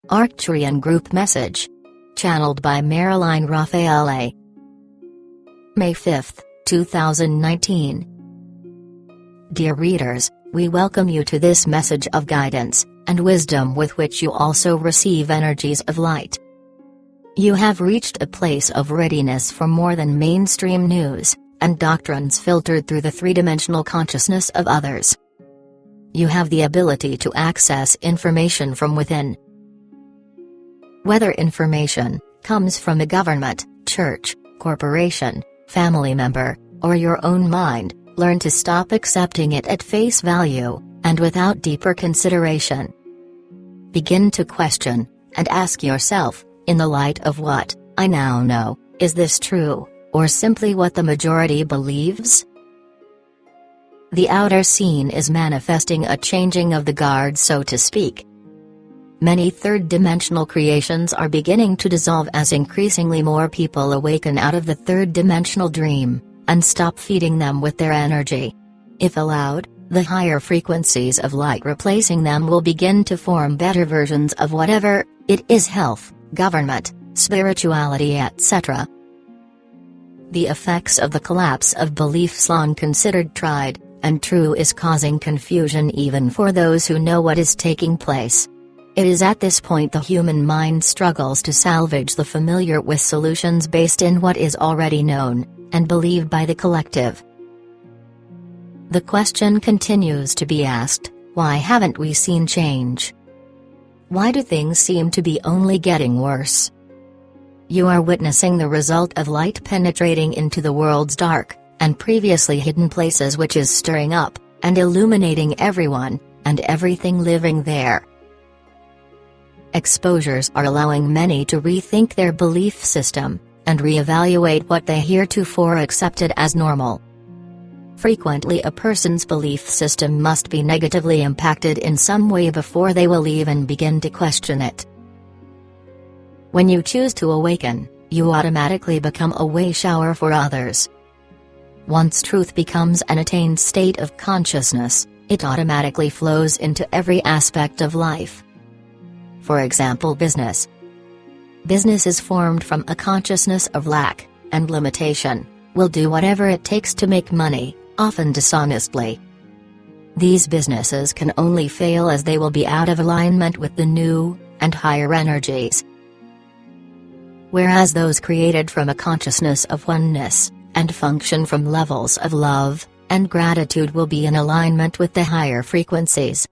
Arcturian group message. Channeled by Marilyn Raffaele. May 5, 2019. Dear readers, we welcome you to this message of guidance and wisdom with which you also receive energies of light. You have reached a place of readiness for more than mainstream news and doctrines filtered through the three-dimensional consciousness of others. You have the ability to access information from within. Whether information comes from a government, church, corporation, family member, or your own mind, learn to stop accepting it at face value, and without deeper consideration. Begin to question, and ask yourself, in the light of what I now know, is this true, or simply what the majority believes? The outer scene is manifesting a changing of the guard, so to speak. Many third-dimensional creations are beginning to dissolve as increasingly more people awaken out of the third-dimensional dream, and stop feeding them with their energy. If allowed, the higher frequencies of light replacing them will begin to form better versions of whatever it is: health, government, spirituality, etc. The effects of the collapse of beliefs long considered tried and true is causing confusion even for those who know what is taking place. It is at this point the human mind struggles to salvage the familiar with solutions based in what is already known and believed by the collective. The question continues to be asked: why haven't we seen change? Why do things seem to be only getting worse? You are witnessing the result of light penetrating into the world's dark and previously hidden places, which is stirring up and illuminating everyone and everything living there. Exposures are allowing many to rethink their belief system and reevaluate what they heretofore accepted as normal. Frequently, a person's belief system must be negatively impacted in some way before they will even begin to question it. When you choose to awaken, you automatically become a way shower for others. Once truth becomes an attained state of consciousness, it automatically flows into every aspect of life. For example, business. Business is formed from a consciousness of lack and limitation, will do whatever it takes to make money, often dishonestly. These businesses can only fail as they will be out of alignment with the new and higher energies. Whereas those created from a consciousness of oneness and function from levels of love and gratitude will be in alignment with the higher frequencies.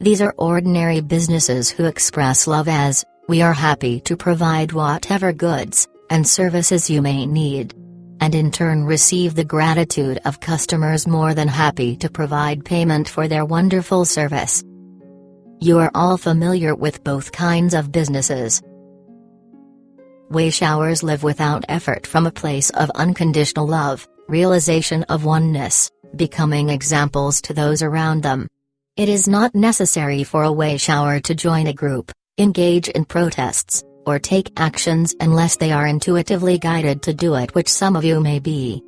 These are ordinary businesses who express love as, "We are happy to provide whatever goods and services you may need," and in turn receive the gratitude of customers more than happy to provide payment for their wonderful service. You are all familiar with both kinds of businesses. Way showers live without effort from a place of unconditional love, realization of oneness, becoming examples to those around them. It is not necessary for a way shower to join a group, engage in protests, or take actions unless they are intuitively guided to do it, which some of you may be.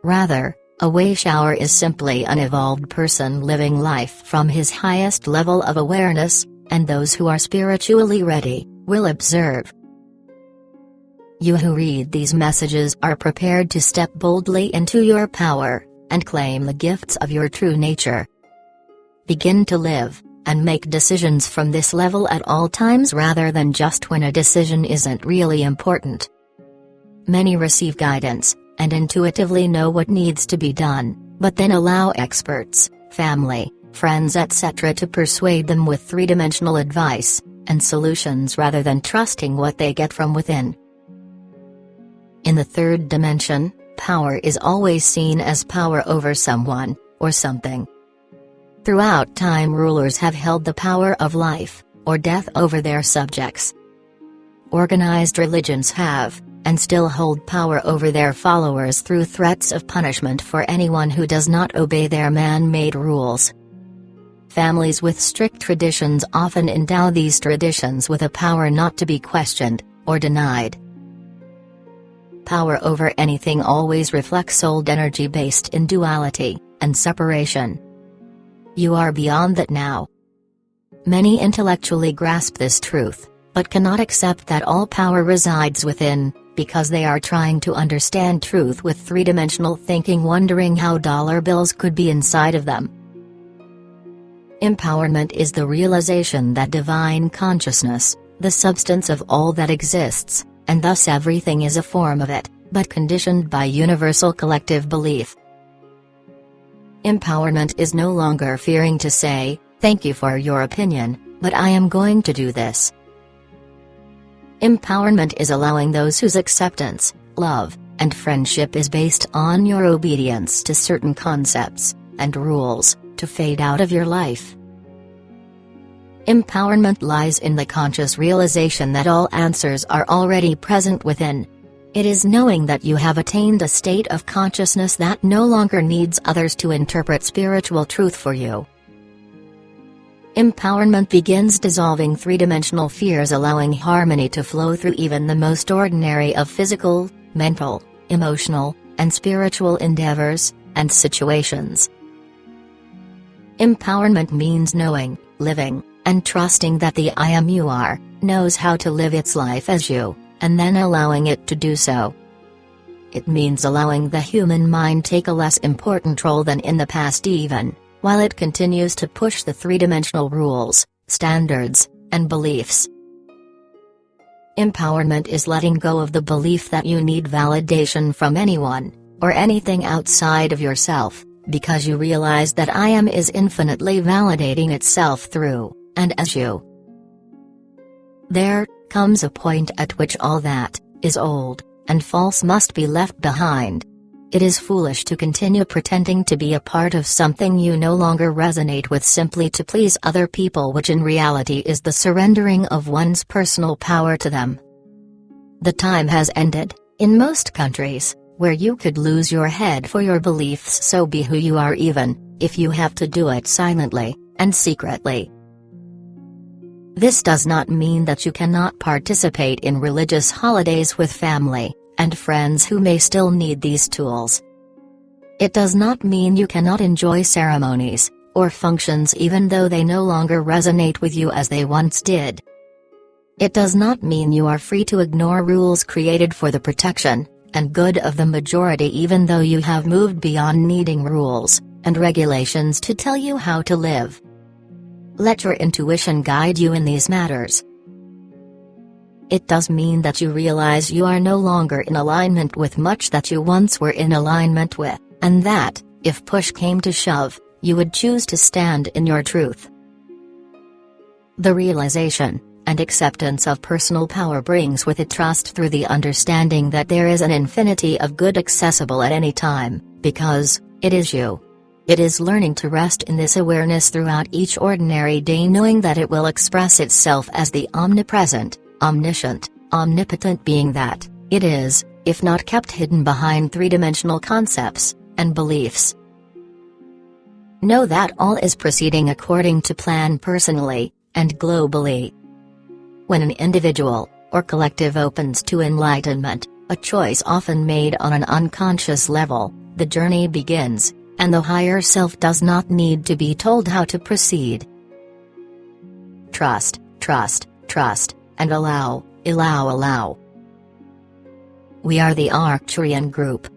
Rather, a way shower is simply an evolved person living life from his highest level of awareness, and those who are spiritually ready will observe. You who read these messages are prepared to step boldly into your power and claim the gifts of your true nature. Begin to live and make decisions from this level at all times rather than just when a decision isn't really important. Many receive guidance and intuitively know what needs to be done, but then allow experts, family, friends, etc. to persuade them with three-dimensional advice and solutions rather than trusting what they get from within. In the third dimension, power is always seen as power over someone or something. Throughout time, rulers have held the power of life or death over their subjects. Organized religions have, and still hold power over their followers through threats of punishment for anyone who does not obey their man-made rules. Families with strict traditions often endow these traditions with a power not to be questioned or denied. Power over anything always reflects old energy based in duality and separation. You are beyond that now. Many intellectually grasp this truth, but cannot accept that all power resides within, because they are trying to understand truth with three-dimensional thinking, wondering how dollar bills could be inside of them. Empowerment is the realization that divine consciousness, the substance of all that exists, and thus everything is a form of it, but conditioned by universal collective belief. Empowerment is no longer fearing to say, "Thank you for your opinion, but I am going to do this." Empowerment is allowing those whose acceptance, love, and friendship is based on your obedience to certain concepts and rules to fade out of your life. Empowerment lies in the conscious realization that all answers are already present within. It is knowing that you have attained a state of consciousness that no longer needs others to interpret spiritual truth for you. Empowerment begins dissolving three-dimensional fears, allowing harmony to flow through even the most ordinary of physical, mental, emotional, and spiritual endeavors and situations. Empowerment means knowing, living, and trusting that the I Am You Are knows how to live its life as you, and then allowing it to do so. It means allowing the human mind take a less important role than in the past, even while it continues to push the three-dimensional rules, standards, and beliefs. Empowerment is letting go of the belief that you need validation from anyone, or anything outside of yourself, because you realize that I Am is infinitely validating itself through, and as you. There comes a point at which all that is old and false must be left behind. It is foolish to continue pretending to be a part of something you no longer resonate with simply to please other people, which in reality is the surrendering of one's personal power to them. The time has ended, in most countries, where you could lose your head for your beliefs, so be who you are, even if you have to do it silently and secretly. This does not mean that you cannot participate in religious holidays with family and friends who may still need these tools. It does not mean you cannot enjoy ceremonies or functions even though they no longer resonate with you as they once did. It does not mean you are free to ignore rules created for the protection and good of the majority even though you have moved beyond needing rules and regulations to tell you how to live. Let your intuition guide you in these matters. It does mean that you realize you are no longer in alignment with much that you once were in alignment with, and that, if push came to shove, you would choose to stand in your truth. The realization and acceptance of personal power brings with it trust through the understanding that there is an infinity of good accessible at any time, because it is you. It is learning to rest in this awareness throughout each ordinary day, knowing that it will express itself as the omnipresent, omniscient, omnipotent being that it is, if not kept hidden behind three-dimensional concepts and beliefs. Know that all is proceeding according to plan personally and globally. When an individual or collective opens to enlightenment, a choice often made on an unconscious level, the journey begins, and the higher self does not need to be told how to proceed. Trust, trust, trust, and allow. We are the Arcturian group.